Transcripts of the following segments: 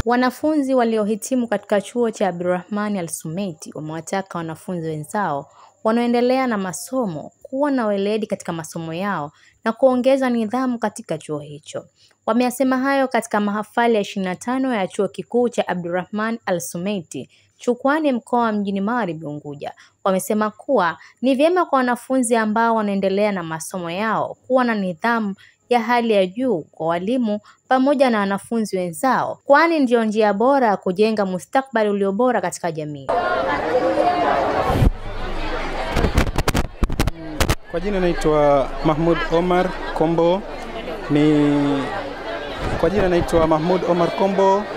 Wanafunzi waliohitimu katika chuo cha Abdulrahman Al-Sumaiti wamewataka wanafunzi wenzao wanaoendelea na masomo kuwa na weledi katika masomo yao na kuongeza nidhamu katika chuo hicho. Wameyasema hayo katika mahafali ya 25 ya chuo kikuu cha Abdulrahman Al-Sumaiti Chukwani mkoa wa Mjini Magharibi Unguja. Wamesema kuwa ni vyema kwa wanafunzi ambao wanaendelea na masomo yao kuwa na nidhamu ya hali ya juu kwa walimu pamoja na wanafunzi wenzao, kwani ndio njia bora ya kujenga mustakabali ulio bora katika jamii. Kwa jina naitwa Mahmud Omar Kombo,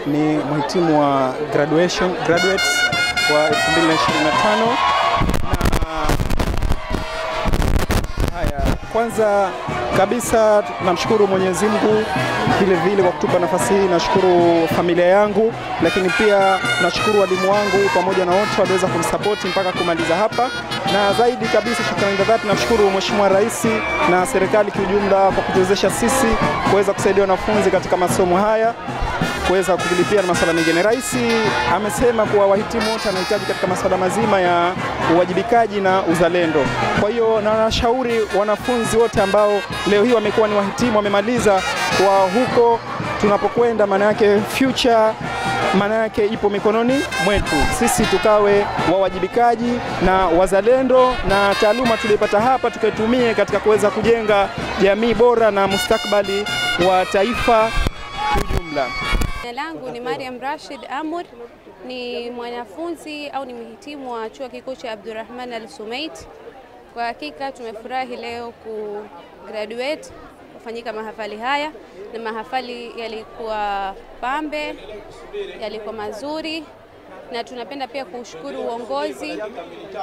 ni mhitimu wa graduates wa 2025. Kwanza kabisa namshukuru Mwenyezi Mungu vile kwa kutupa nafasi hii. Nashukuru familia yangu, lakini pia nashukuru walimu wangu pamoja na wote waliweza kunisupport mpaka kumaliza hapa. Na zaidi kabisa shukrani za dhati namshukuru Mheshimiwa Rais na serikali kwa ujumla kwa kutuwezesha sisi kuweza kusaidia wanafunzi katika masomo haya, kuweza kulipia na masuala mengine. Rais amesema kuwa wahitimu wote wanahitaji katika masuala mazima ya uwajibikaji na uzalendo. Kwa hiyo nashauri wanafunzi wote ambao leo hii wamekuwa ni wahitimu, wamemaliza, kwa huko tunapokwenda, maana yake future maana yake ipo mikononi mwetu. Sisi tukawe wawajibikaji na wazalendo, na taaluma tulipata hapa tukaitumie katika kuweza kujenga jamii bora na mustakabali wa taifa kwa ujumla. Jina langu ni Mariam Rashid Amur, ni mwanafunzi au ni mhitimu wa chuo kikuu cha Abdulrahman Al-Sumaiti. Kwa hakika tumefurahi leo kugraduate, kufanyika mahafali haya, na mahafali yalikuwa pambe, yalikuwa mazuri, na tunapenda pia kushukuru uongozi,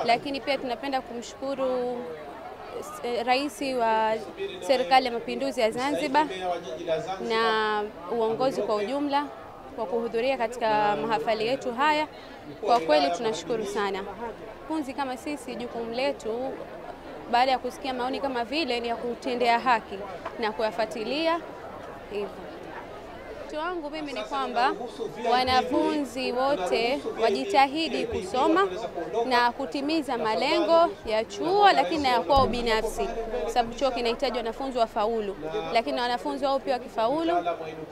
lakini pia tunapenda kumshukuru Rais wa Serikali ya Mapinduzi ya Zanzibar na uongozi kwa ujumla kwa kuhudhuria katika mahafali yetu haya. Kwa kweli tunashukuru sana. Wanafunzi kama sisi, jukumu letu baada ya kusikia maoni kama vile ni ya kutendea haki na kuyafuatilia hivyo. Wito wangu mimi ni kwamba wanafunzi wote wajitahidi kusoma na kutimiza malengo ya chuo, lakini na kwao binafsi, sababu chuo kinahitaji wanafunzi wafaulu, lakini wanafunzi wao pia wakifaulu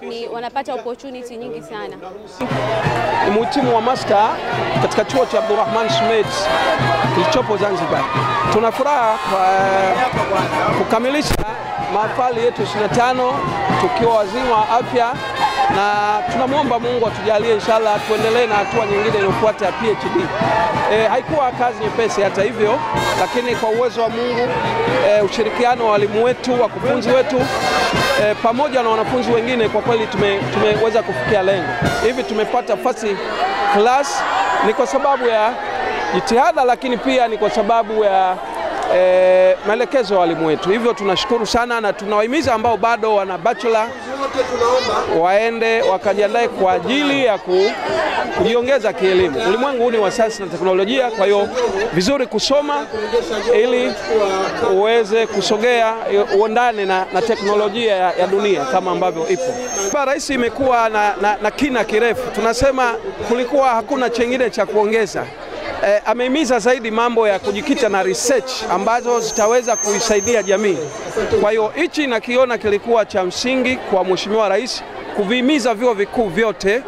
ni wanapata opportunity nyingi sana. Ni mhitimu wa master katika chuo cha Abdulrahman Sumaiti kilichopo Zanzibar. Tuna furaha kukamilisha mahafali yetu 25 tukiwa wazima wa afya, na tunamwomba Mungu atujalie inshallah tuendelee na hatua nyingine inayofuata ya PhD. Haikuwa kazi nyepesi hata hivyo, lakini kwa uwezo wa Mungu, ushirikiano wa walimu wetu, wakufunzi wetu, pamoja na wanafunzi wengine, kwa kweli tumeweza kufikia lengo. Hivi tumepata first class ni kwa sababu ya jitihada, lakini pia ni kwa sababu ya maelekezo ya walimu wetu. Hivyo tunashukuru sana, na tunawahimiza ambao bado wana bachelor waende wakajiandae kwa ajili ya kujiongeza kielimu. Ulimwengu huu ni wa sayansi na teknolojia, kwa hiyo vizuri kusoma ili uweze kusogea uondane na teknolojia ya dunia kama ambavyo ipo. Rais imekuwa na kina kirefu. Tunasema kulikuwa hakuna chengine cha kuongeza. Amehimiza zaidi mambo ya kujikita na research ambazo zitaweza kuisaidia jamii. Kwa hiyo hichi nakiona kilikuwa cha msingi kwa Mheshimiwa Rais kuvihimiza vyuo vikuu vyote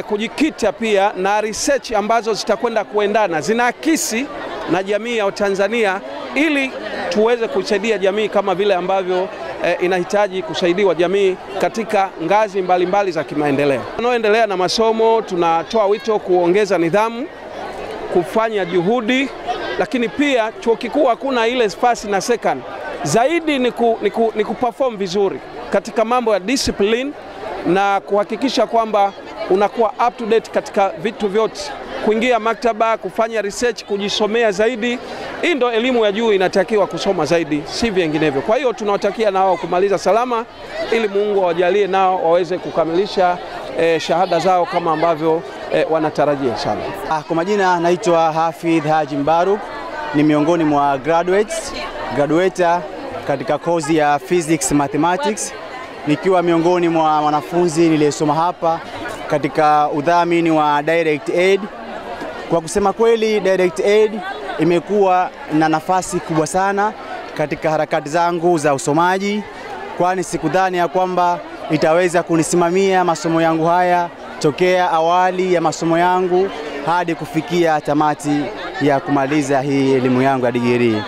kujikita pia na research ambazo zitakwenda kuendana, zinaakisi na jamii ya Tanzania, ili tuweze kusaidia jamii kama vile ambavyo inahitaji kusaidiwa jamii katika ngazi mbalimbali za kimaendeleo. Wanaoendelea na masomo tunatoa wito kuongeza nidhamu, kufanya juhudi, lakini pia chuo kikuu hakuna ile first na second. Zaidi ni kuperform vizuri katika mambo ya discipline na kuhakikisha kwamba unakuwa up to date katika vitu vyote, kuingia maktaba, kufanya research, kujisomea zaidi. Hii ndio elimu ya juu inatakiwa kusoma zaidi, si vinginevyo. Kwa hiyo tunawatakia nao kumaliza salama, ili Mungu awajalie nao waweze kukamilisha shahada zao kama ambavyo wanatarajia sana. Kwa majina naitwa Hafidh Haji Mbaruk, ni miongoni mwa graduator katika kozi ya Physics Mathematics, nikiwa miongoni mwa wanafunzi niliyesoma hapa katika udhamini wa Direct Aid. Kwa kusema kweli, Direct Aid imekuwa na nafasi kubwa sana katika harakati zangu za usomaji, kwani sikudhani ya kwamba itaweza kunisimamia masomo yangu haya tokea awali ya masomo yangu hadi kufikia tamati ya kumaliza hii elimu yangu ya degree.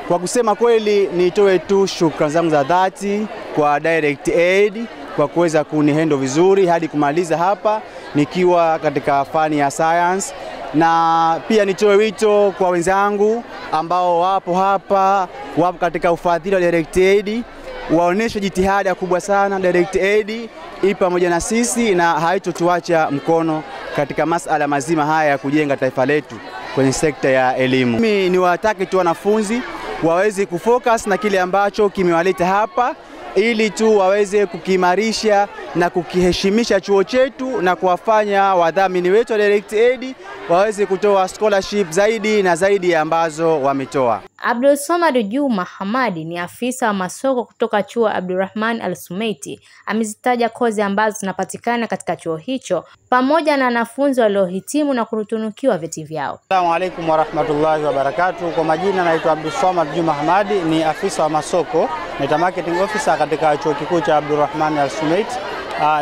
Kwa kusema kweli, nitoe tu shukrani zangu za dhati kwa Direct Aid kwa kuweza kunihandle vizuri hadi kumaliza hapa nikiwa katika fani ya science, na pia nitoe wito kwa wenzangu ambao wapo hapa, wapo katika ufadhili wa Direct Aid, waoneshe jitihada kubwa sana. Direct Aid ipo pamoja na sisi na haitotuacha mkono katika masuala mazima haya ya kujenga taifa letu kwenye sekta ya elimu. Mimi niwataka tu wanafunzi waweze kufocus na kile ambacho kimewaleta hapa, ili tu waweze kukimarisha na kukiheshimisha chuo chetu na kuwafanya wadhamini wetu wa Direct Aid waweze kutoa scholarship zaidi na zaidi ambazo wametoa. Abdul Samad Juma Hamadi ni afisa wa masoko kutoka chuo Abdurrahman Al-Sumaiti. Amezitaja kozi ambazo zinapatikana katika chuo hicho pamoja na wanafunzi waliohitimu na kutunukiwa vyeti vyao. Assalamu alaykum wa rahmatullahi wa barakatuh. Kwa majina naitwa Abdul Samad Juma Hamadi, ni afisa wa masoko na marketing officer katika chuo kikuu cha Abdurrahman Al-Sumaiti.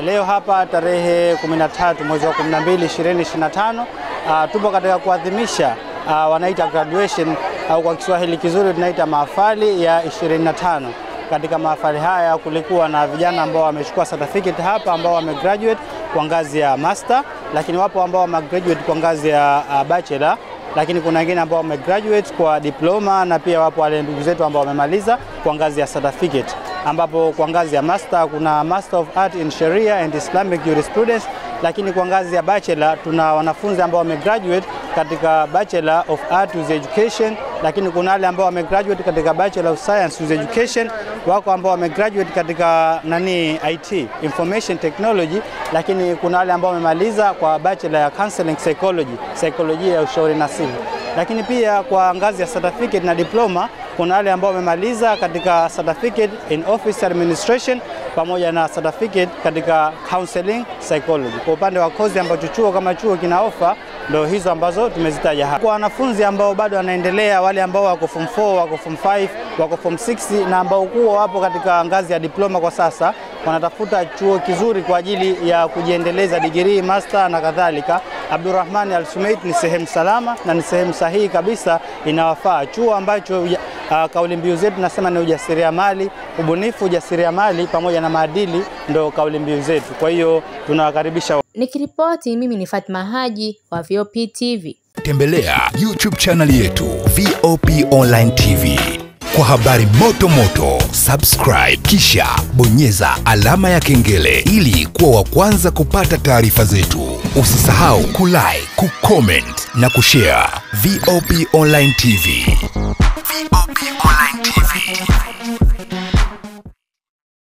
Leo hapa tarehe 13 mwezi wa 12 2025 tupo katika kuadhimisha wanaita graduation au kwa Kiswahili kizuri tunaita mahafali ya 25. Katika mahafali haya kulikuwa na vijana ambao wamechukua certificate hapa ambao wamegraduate kwa ngazi ya master, lakini wapo ambao wamegraduate kwa ngazi ya bachelor, lakini kuna wengine ambao wamegraduate kwa diploma, na pia wapo wale ndugu zetu ambao wamemaliza kwa ngazi ya certificate, ambapo kwa ngazi ya master kuna Master of Art in Sharia and Islamic Jurisprudence, lakini kwa ngazi ya bachelor tuna wanafunzi ambao wamegraduate katika Bachelor of Art with Education, lakini kuna wale ambao wamegraduate katika Bachelor of Science with Education, wako ambao wamegraduate katika IT, Information Technology, lakini kuna wale ambao wamemaliza kwa Bachelor ya Counseling Psychology, Psychology ya ushauri nasihi. Lakini pia kwa ngazi ya certificate na diploma kuna wale ambao wamemaliza katika certificate in office administration pamoja na certificate katika counseling psychology. Kwa upande wa kozi ambazo chuo kama chuo kina offer ndio hizo ambazo tumezitaja hapa. Kwa wanafunzi ambao bado wanaendelea, wale ambao wako form 4, wako form 5, wako form 6 na ambao kuwa wapo katika ngazi ya diploma kwa sasa, wanatafuta chuo kizuri kwa ajili ya kujiendeleza degree, master na kadhalika, Abdurrahman Al-Sumaiti ni sehemu salama na ni sehemu sahihi kabisa, inawafaa. Chuo ambacho kauli mbiu zetu nasema ni ujasiriamali, ubunifu, ujasiriamali pamoja na maadili ndio kauli mbiu zetu. Kwa hiyo tunawakaribisha. Nikiripoti mimi ni Fatma Haji wa VOP TV. Tembelea YouTube channel yetu VOP Online TV kwa habari moto moto. Subscribe kisha bonyeza alama ya kengele ili kuwa wa kwanza kupata taarifa zetu. Usisahau kulike, kucomment na kushare. VOP Online TV. VOP Online TV.